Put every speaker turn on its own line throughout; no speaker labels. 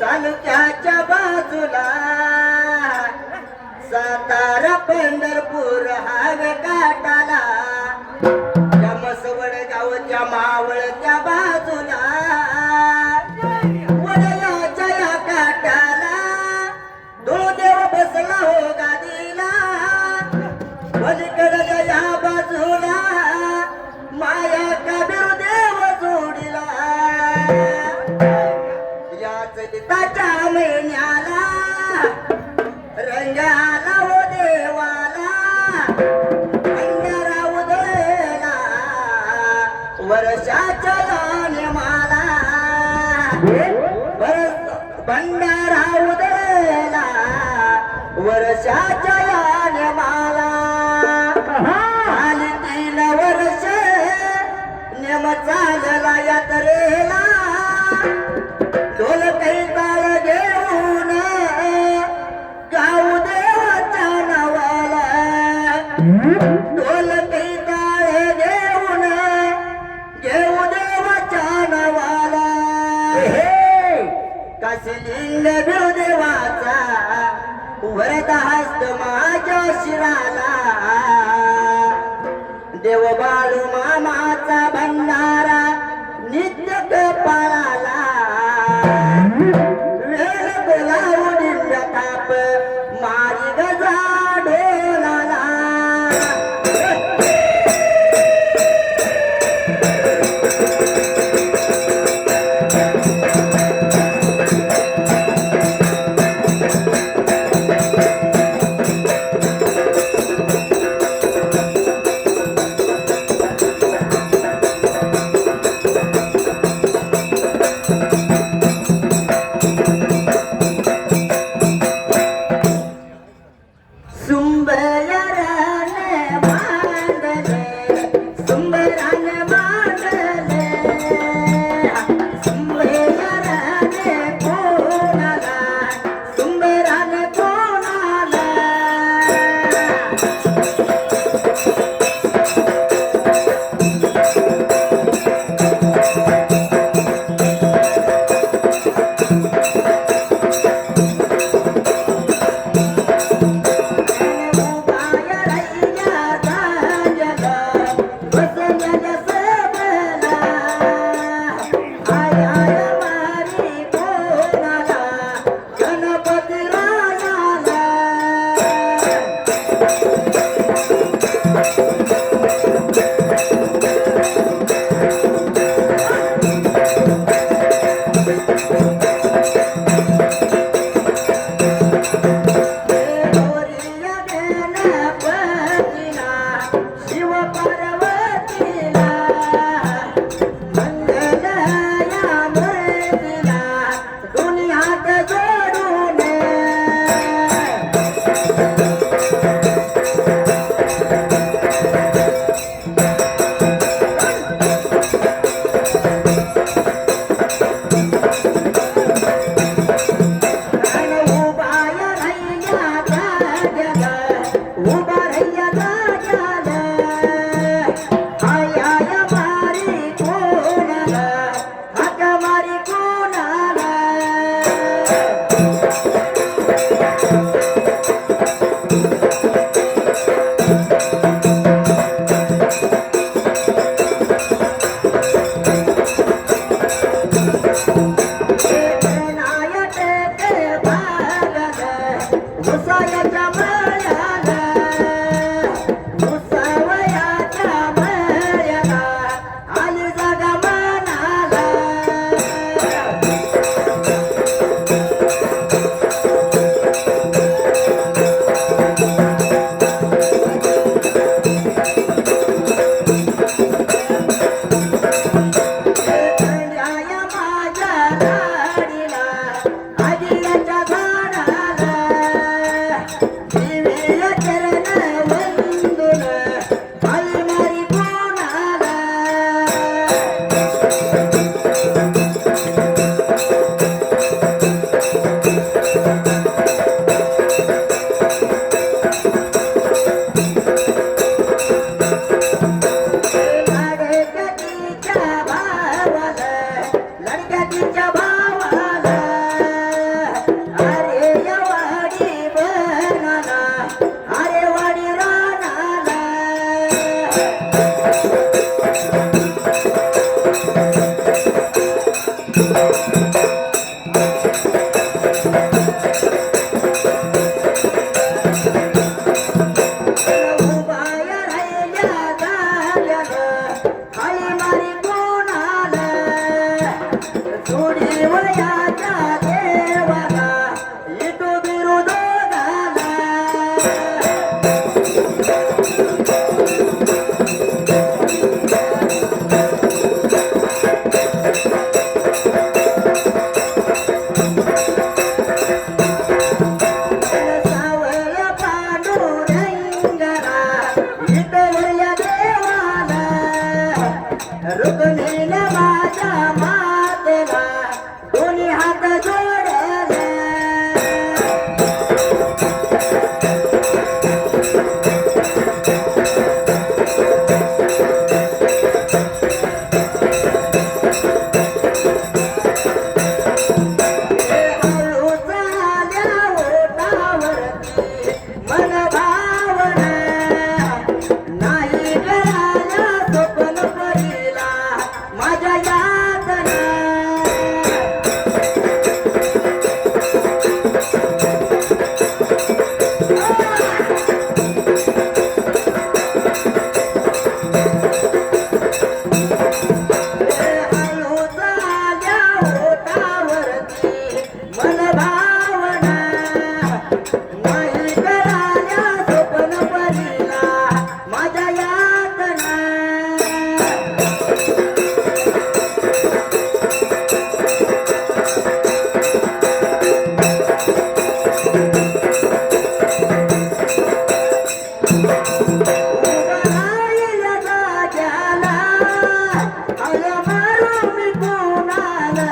तालुक्याच्या बाजूला सातारा पंढरपूर हावे काटाला मसवड गावच्या मावळच्या बाजूला वडलाच्या या काटाला तो देव बसला हो गादीला पलीकडच्या या बाजूला माया कबीर देव जोडीला याच लिताच्या महिन्याला रंगाला हो देवाला भंडारा उधळला वर्षाच्या जानेमाला भंडारा उधळला वर्षाच्या जानेमाला आली 3 वर्ष नेम चालला यात्रेला ढोल काही काळ घेऊन गाऊ देवाच्या नावाला ढोल काही काळ घेऊन घेऊ देवाच्या नावाला काशीलिंग भिव देवाचा वरद हस्त माझ्या शिराला देव बाळू मामाचा भंडारा नित्य कपाळाला वेळ बोलावू दिव्य ताप मारी गजा ढोलाला गणपती राजाला उभा रह्या जाग्याला आय आय मारी कोणाला हाक मारी कोणाला मुसायाच्या मळ्याला मुसावयाच्या मळ्याला आली जागा मनाला खंड्याया माझ्या गाडीला आदियाच्या झाडाला दिव्य चरण वंदून आली मारी कोणाला लडक्याच्या भावाला लडक्याच्या भावाला अरे या वाडी बनाला अरे वाडी रानाला उभाया राहिल्या जाग्याला आली मारी कोणाला जोडीवयाच्या देवाला येतो विरोधोगाला सावया पांडुरंगाला इथवल्या देवाला रुक्मिणी माझ्या मातेला दोन्ही हात जोडले हळू झाल्या ओटावरती मन भावना नाही करायला स्वप्न पडीला माझ्या यातना हळू झाल्या ओटावरती मन भावना नाही करायला स्वप्न पडीला माझ्या यातना उभारायला जाग्याला आय मारू मी कोणाला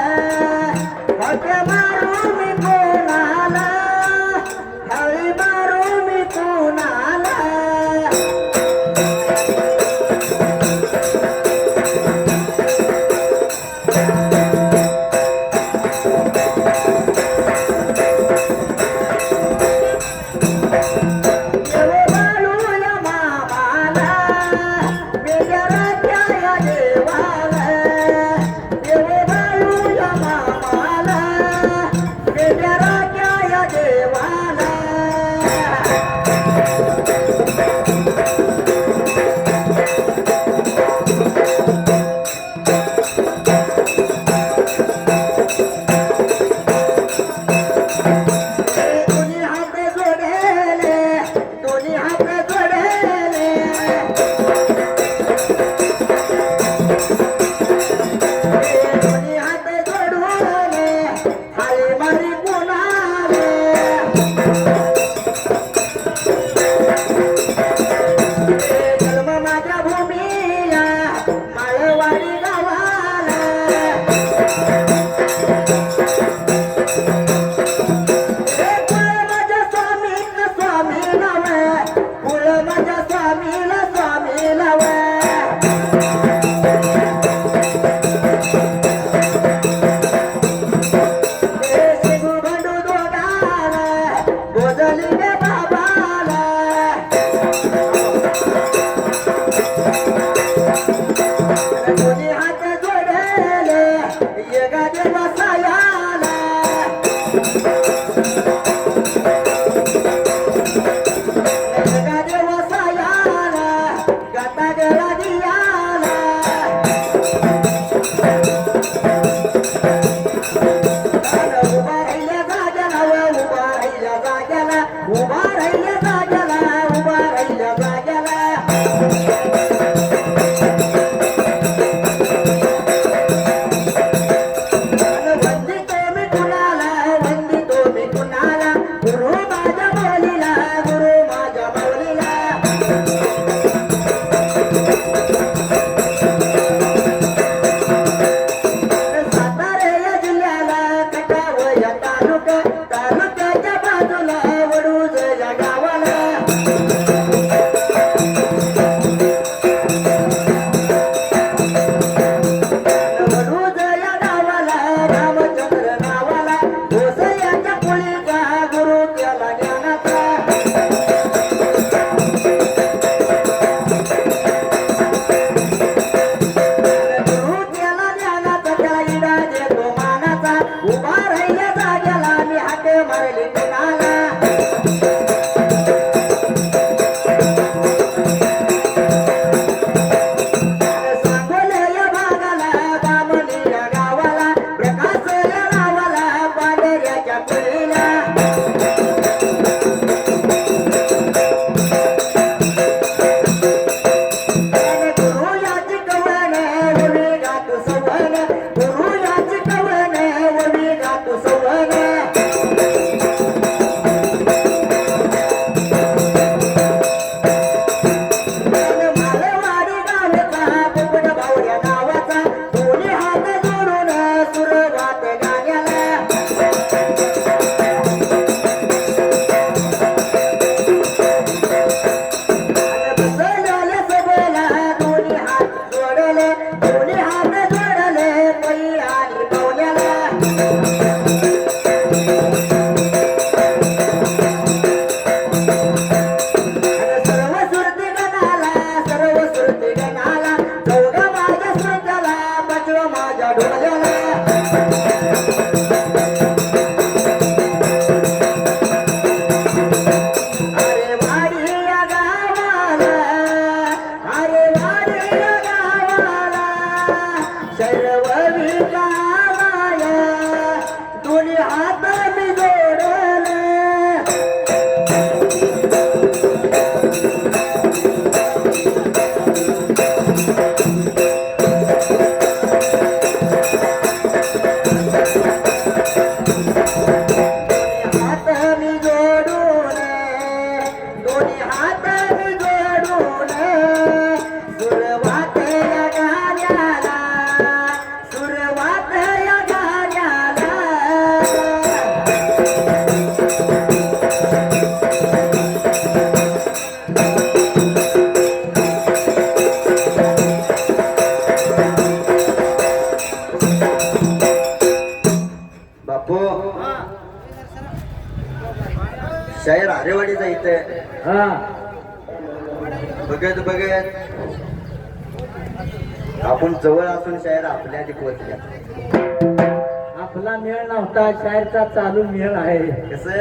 हाक मारू मी कोणाला हळी मारू मी कोणाला देव बाळूला शायर आरेवाडीचा इथे
हा
बघत बघत आपण जवळ असून शायर आपल्या आधी पोहोचल्या.
आपला मेळ नव्हता, शायरचा चालू मेळ आहे.
कसं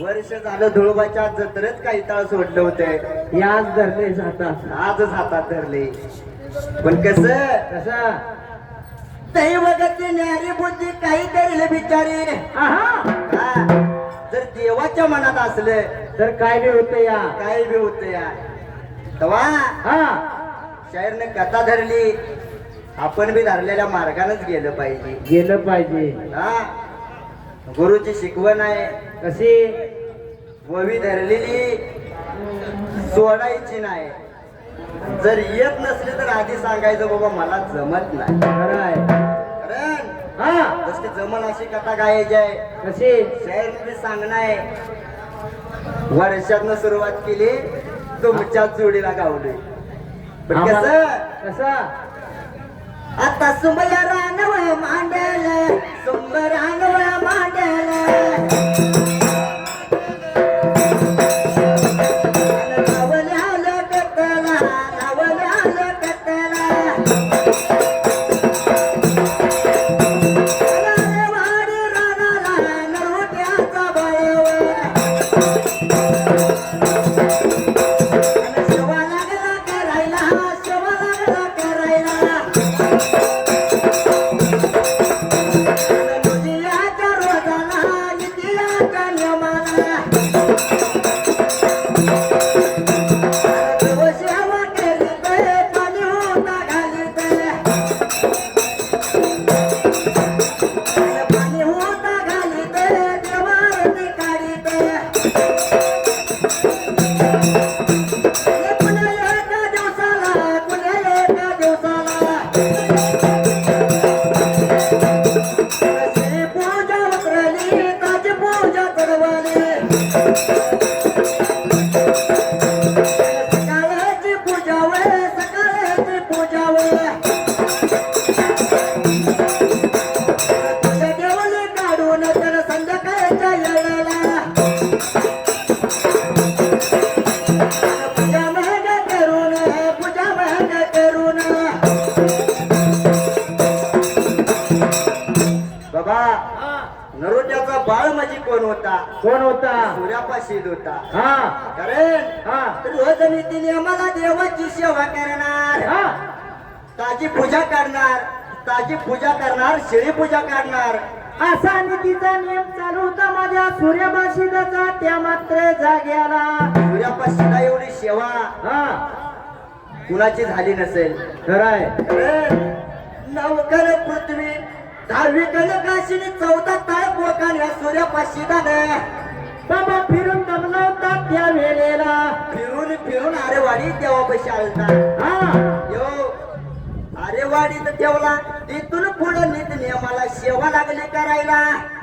वर्ष झालं धुळोबाच्या जत्रेत काही ताळ सोडलं होतं,
याच धरले जातात,
आजच हातात धरले. पण कसं दैवगती न्यारी बुद्धी काही करेल बिचारी. जर देवाच्या मनात असलं
तर काय बी होतं या,
काय बी होतं या. तेव्हा शायरने कथा धरली, आपण बी धरलेल्या मार्गानेच गेलं पाहिजे.
गेलं पाहिजे.
गुरुची शिकवण आहे
कशी,
ववी धरलेली सोडायची नाही. जर येत नसले तर आधी सांगायचं बाबा मला जमत नाही.
खरं आहे.
कारण जशी जमल अशी कथा गायची आहे.
कशी
शायरने सांगणं आहे, वर्षातनं सुरुवात केली तुमच्या जोडीला गावले. पण
कसं
आता सुंबया रानवळ मांडल, सुंब रानवळ मांडल, नवल्याला कतला, नवल्याला कतला, वाडी रानाला नरोट्याचा बळव, शिवा लागला करायला, शिवा लागला करायला, दुजियाच्या रोजाला, इतियाच्या देवापाशी होता.
हा
कारण
हा
रोज नीतीने आम्हाला देवाची सेवा करणार,
हा
ताजी पूजा करणार, ताजी पूजा करणार, शेळी पूजा करणार.
असा नीतीचा नियम चालू होता माझ्या सूर्यभाषिताचा. त्या मात्र जाग्याला
सूर्यापाशीला एवढी सेवा
हा
कुणाची झाली नसेल.
खराय.
नवकन पृथ्वी 10वी काशीने 14 ताळ कोकान या सूर्यपाशीदाने
बाबा फिरून दमला होता त्या वेळेला.
फिरून फिरून आरेवाडी देवापाशी आलता.
हा
यो आरेवाडीत ठेवला. तिथून पुढे नीत नियमाला सेवा लागली करायला.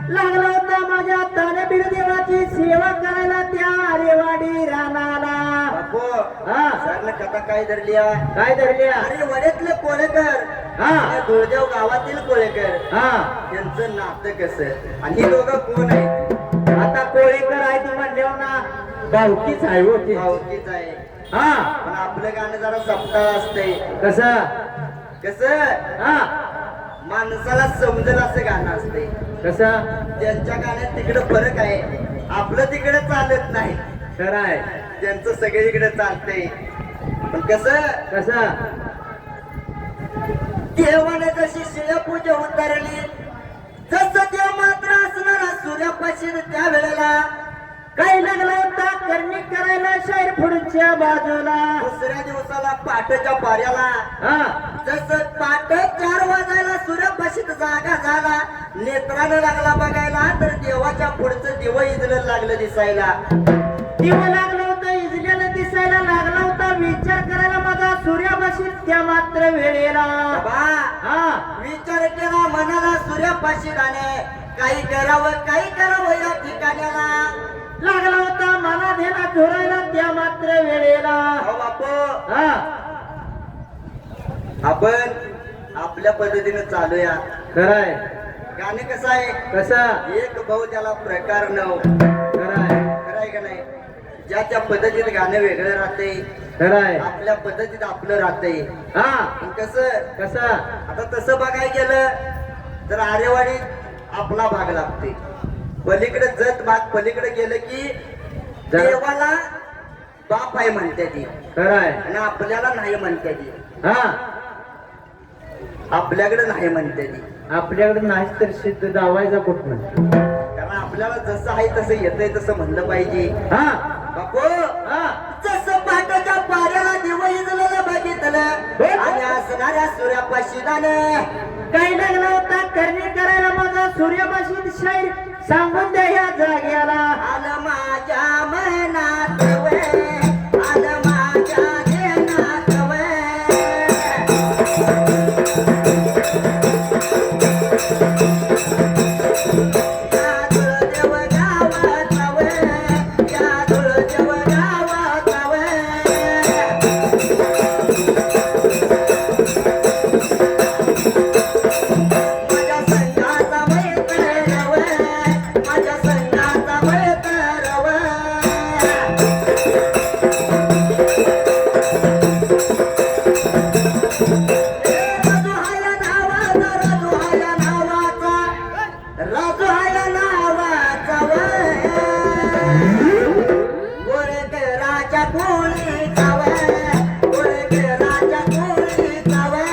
लागला होता माझ्या तानेबीर देवाची सेवा करायला त्या आरेवाडी रानाला.
बापू
हा
सरला कथा काय धरली आहे?
काय धरल्या.
आरेवाड्यातले कोळेकर
हा
आणि दुर्देव गावातील कोळेकर
हा
त्यांचं नातं कसं आणि ही दोघं कोण आहेत?
आता कोळेकर आहे ती म्हणल्यावर ना भावकीच आहे होती.
भावकीच आहे.
हा
पण आपलं गाणं जरा सप्ताह असतंय.
कसं
कसं
हा
माणसाला समजेल असं गाणं असते.
कसं
त्यांच्या गाण्यात तिकडे फरक आहे, आपलं तिकडे चालत नाही.
खराय.
त्यांचं सगळीकडे चालतंय. पण कसं
कसं
देवाने जशी शिळपूजा उतरली, जसं देव मात्र असणार सूर्यापाशी त्या वेळेला
काही लागला होता करणी करायला शाहीर पुढच्या बाजूला.
दुसऱ्या दिवसाला पहाटेच्या पाऱ्याला
हा
जसं पहाटे 4 वाजायला सूर्यापाशीत जागा झाला. नेत्रानं लागला बघायला तर देवाच्या पुढचं दिवं इजलं लागलं दिसायला.
दिवा लागला होता इजल्याला दिसायला लागला होता. विचार करायला माझा सूर्यापाशी त्या मात्र वेळेला.
बाबा
हा
विचार केला मनाला सूर्यापाशी राहणे, काही करावं या ठिकाण्याला.
लागला होता मला धेना झोरायला त्या मात्र वेळेला.
अहो बापू
हा
आपण आपल्या पद्धतीने चालूया.
खराय.
गाणे कसं आहे,
कसं
एक भाऊ त्याला प्रकार नव.
खराय.
खरं आहे का नाही? ज्या त्या पद्धतीत गाणं वेगळं राहते,
खराय.
आपल्या पद्धतीत आपलं राहते.
हा
कसं
कसं
आता तसं बघायला गेलं तर आरेवाडी आपला भाग लागते. पलीकडे जत भाग पलीकडे गेलं की देवाला बाप आहे म्हणते ती
खराय.
आणि आपल्याला नाही म्हणते ती.
हा
आपल्याकडे नाही म्हणते ती.
आपल्याकडे नाही तर सिद्ध दावायचा कुठं.
कारण आपल्याला जसं आहे तसं येतंय तसं म्हणलं पाहिजे.
हा
बापू
हा
जसं पाटाच्या पाऱ्याला दिवं इजलेलं बघितलं आणि असणाऱ्या सूर्यापाशी जाणे
काही लागला होता करणी करायला माझा सूर्यपाशी शाहीर सांगून द्या या जाग्याला.
आलं माझ्या मनात वे, आलं माझ्या ध्यानात वे. या तुळदेव गावात वे, या तुळदेव गावात वे. माझ्या संघाचा मैत्र वे, माझ्या संघाचा मैत्र वे. राजू हाया नावाचा, राजू हाया नावाचा, राजू हाया नावाचा वे. गोरगराच्या कोळीचा वे, गोरगराच्या कोळीचा वे.